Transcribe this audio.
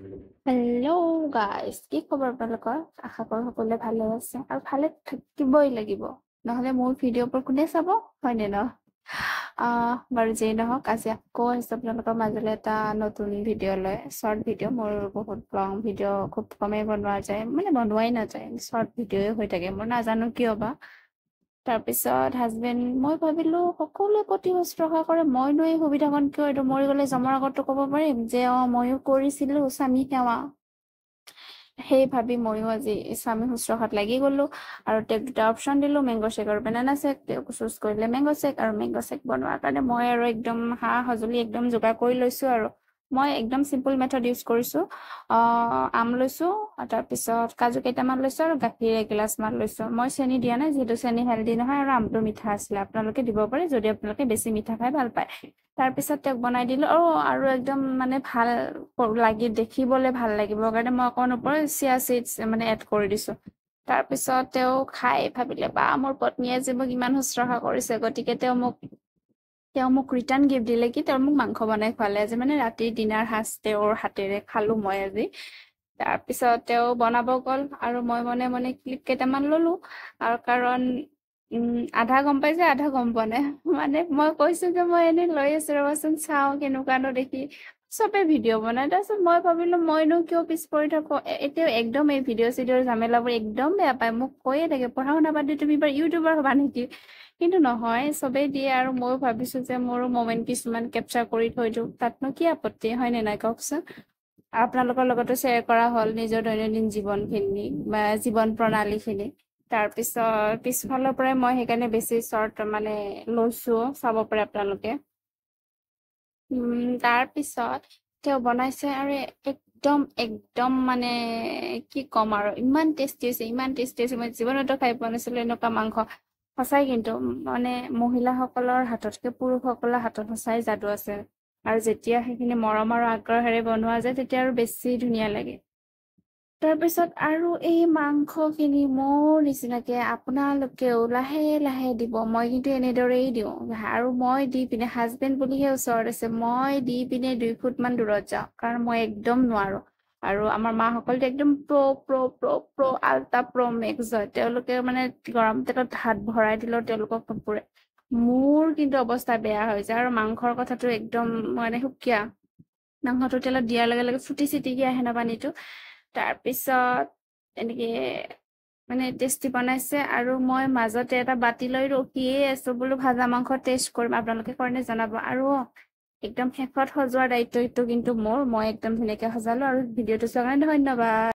Hello' guys, কি খবৰ আপোনালোকৰ? আশা কৰোঁ সকলোৱে ভালে আছে আৰু ভালে থাকিবই লাগিব, নহ'লে মোৰ ভিডিঅ'বোৰ কোনে চাব, হয়নে ন? বাৰু যেই নহওক, আজি আকৌ আহিছোঁ আপোনালোকৰ মাজলৈ এটা নতুন ভিডিঅ' লৈ। শ্বৰ্ট ভিডিঅ', মোৰ বহুত লং ভিডিঅ' খুব কমেই বনোৱা যায়, মানে বনোৱাই নাযায়, শ্বৰ্ট ভিডিঅ'ই হৈ থাকে মোৰ, নাজানো কিয় বা। তাৰপিছত মই ভাবিলোঁ সকলোৱে প্ৰতি শুশ্ৰূষা কৰে, মইনো এই সুবিধাকণ কিয়, এইটো মৰি গ'লে জমৰ আগতো ক'ব পাৰিম যে ময়ো কৰিছিলোঁ স্বামী সেৱা। সেই ভাবি ময়ো আজি স্বামী শুশ্ৰূষাত লাগি গ'লোঁ আৰু তেওঁক দুটা অপশ্যন দিলোঁ, মেংগ' শ্বেক আৰু বেনানা শ্বেক। তেওঁক চুজ কৰিলে মেংগ' শ্বেক, আৰু মেংগ' শ্বেক বনোৱাৰ কাৰণে মই আৰু একদম সা-সঁজুলি একদম যোগাৰ কৰি লৈছোঁ আৰু মই একদম চিম্পুল মেথড ইউজ কৰিছোঁ। আম লৈছোঁ, তাৰপিছত কাজু কেইটামান লৈছোঁ আৰু গাখীৰ এগিলাচমান লৈছোঁ। মই চেনি দিয়া নাই, যিহেতু চেনি হেল্ডি নহয় আৰু আমটো মিঠা আছিলে। আপোনালোকে দিব পাৰে যদি আপোনালোকে বেছি মিঠা খাই ভাল পায়। তাৰপিছত তেওঁক বনাই দিলোঁ আৰু একদম মানে ভাল দেখিবলৈ ভাল লাগিব কাৰণে মই অকণ ওপৰত চিয়া চিডছ মানে এড কৰি দিছোঁ। তাৰপিছত তেওঁ খাই ভাবিলে, বা মোৰ পত্নীয়ে যে মোক ইমান শুশ্ৰূষা কৰিছে, গতিকে তেওঁ মোক ৰিটাৰ্ণ গিফ্ট দিলে কি, তেওঁ মোক মাংস বনাই খোৱালে আজি, মানে ৰাতিৰ ডিনাৰ সাজ তেওঁৰ হাতেৰে খালোঁ মই আজি। তাৰপিছত তেওঁ বনাব গ'ল আৰু মই মনে মনে ক্লিপ কেইটামান ল'লোঁ, আৰু কাৰণ আধা গম পাইছে আধা গম পোৱা নাই, মানে মই কৈছোঁ যে মই এনেই লৈ আছোঁ ৰ'বাচোন চাওঁ কেনেকুৱানো দেখি, চবে ভিডিঅ' বনাই। তাৰপিছত মই ভাবিলোঁ মইনো কিয় পিছ পৰি থাকোঁ। এতিয়াও একদম এই ভিডিঅ' চিডিঅ'ৰ ঝামেলাবোৰ একদম বেয়া পায়, মোক কৈয়ে থাকে পঢ়া শুনা বাদ দি তুমি এইবাৰ ইউটিউবাৰ হ'বা নেকি? কিন্তু নহয়, চবেই দিয়ে আৰু ময়ো ভাবিছোঁ যে মোৰো মমেণ্ট কিছুমান কেপচাৰ কৰি থৈ দিওঁ, তাতনো কি আপত্তি, হয়নে নাই কওকচোন? আপোনালোকৰ লগতো শ্বেয়াৰ কৰা হ'ল নিজৰ দৈনন্দিন জীৱনখিনি বা জীৱন প্ৰণালীখিনি। তাৰপিছত পিছফালৰ পৰাই মই সেইকাৰণে বেছি শ্বৰ্ট মানে লৈছোঁ, চাব পাৰে আপোনালোকে। তাৰপিছত তেওঁ বনাইছে আৰু একদম একদম মানে কি ক'ম আৰু, ইমান টেষ্টি হৈছে, ইমান টেষ্টি হৈছে, মই জীৱনতো খাই পোৱা নাছিলোঁ এনেকুৱা মাংস। সঁচাই কিন্তু মানে মহিলাসকলৰ হাততকে পুৰুষসকলৰ হাতত সঁচাই যাদু আছে, আৰু যেতিয়া সেইখিনি মৰম আৰু আগ্ৰহেৰে বনোৱা যায় তেতিয়া আৰু বেছি ধুনীয়া লাগে। তাৰপিছত আৰু এই মাংসখিনি মোৰ নিচিনাকে আপোনালোকেও লাহে লাহে দিব, মই কিন্তু এনেদৰেই দিওঁ, আৰু মই দি পিনে হাজবেণ্ড বুলিহে ওচৰত আছে, মই দি পিনে 2 ফুটমান দূৰত যাওঁ, কাৰণ মই একদম নোৱাৰোঁ। আৰু আমাৰ মাসকলতো একদম আল্ট্ৰা মেক্স হয়, তেওঁলোকে মানে গৰম তেলত হাত ভৰাই দিলেও তেওঁলোকক নুপুৰে। মোৰ কিন্তু অৱস্থা বেয়া হৈ যায়, আৰু মাংসৰ কথাটো একদম মানে সুকীয়া, মাংসটো তেলত দিয়াৰ লগে লগে ফুটি চিটিকি আহে ন পানীটো। তাৰপিছত এনেকে মানে টেষ্টি বনাইছে, আৰু মই মাজতে এটা বাতি লৈ ৰখিয়ে আছোঁ বোলো ভাজা মাংস টেষ্ট কৰিম, আপোনালোকে কৰেনে জনাব। আৰু একদম শেষত সজোৱাৰ দায়িত্বটো কিন্তু মোৰ, মই একদম ধুনীয়াকে সজালোঁ, আৰু ভিডিঅ'টো চোৱাৰ কাৰণে ধন্যবাদ।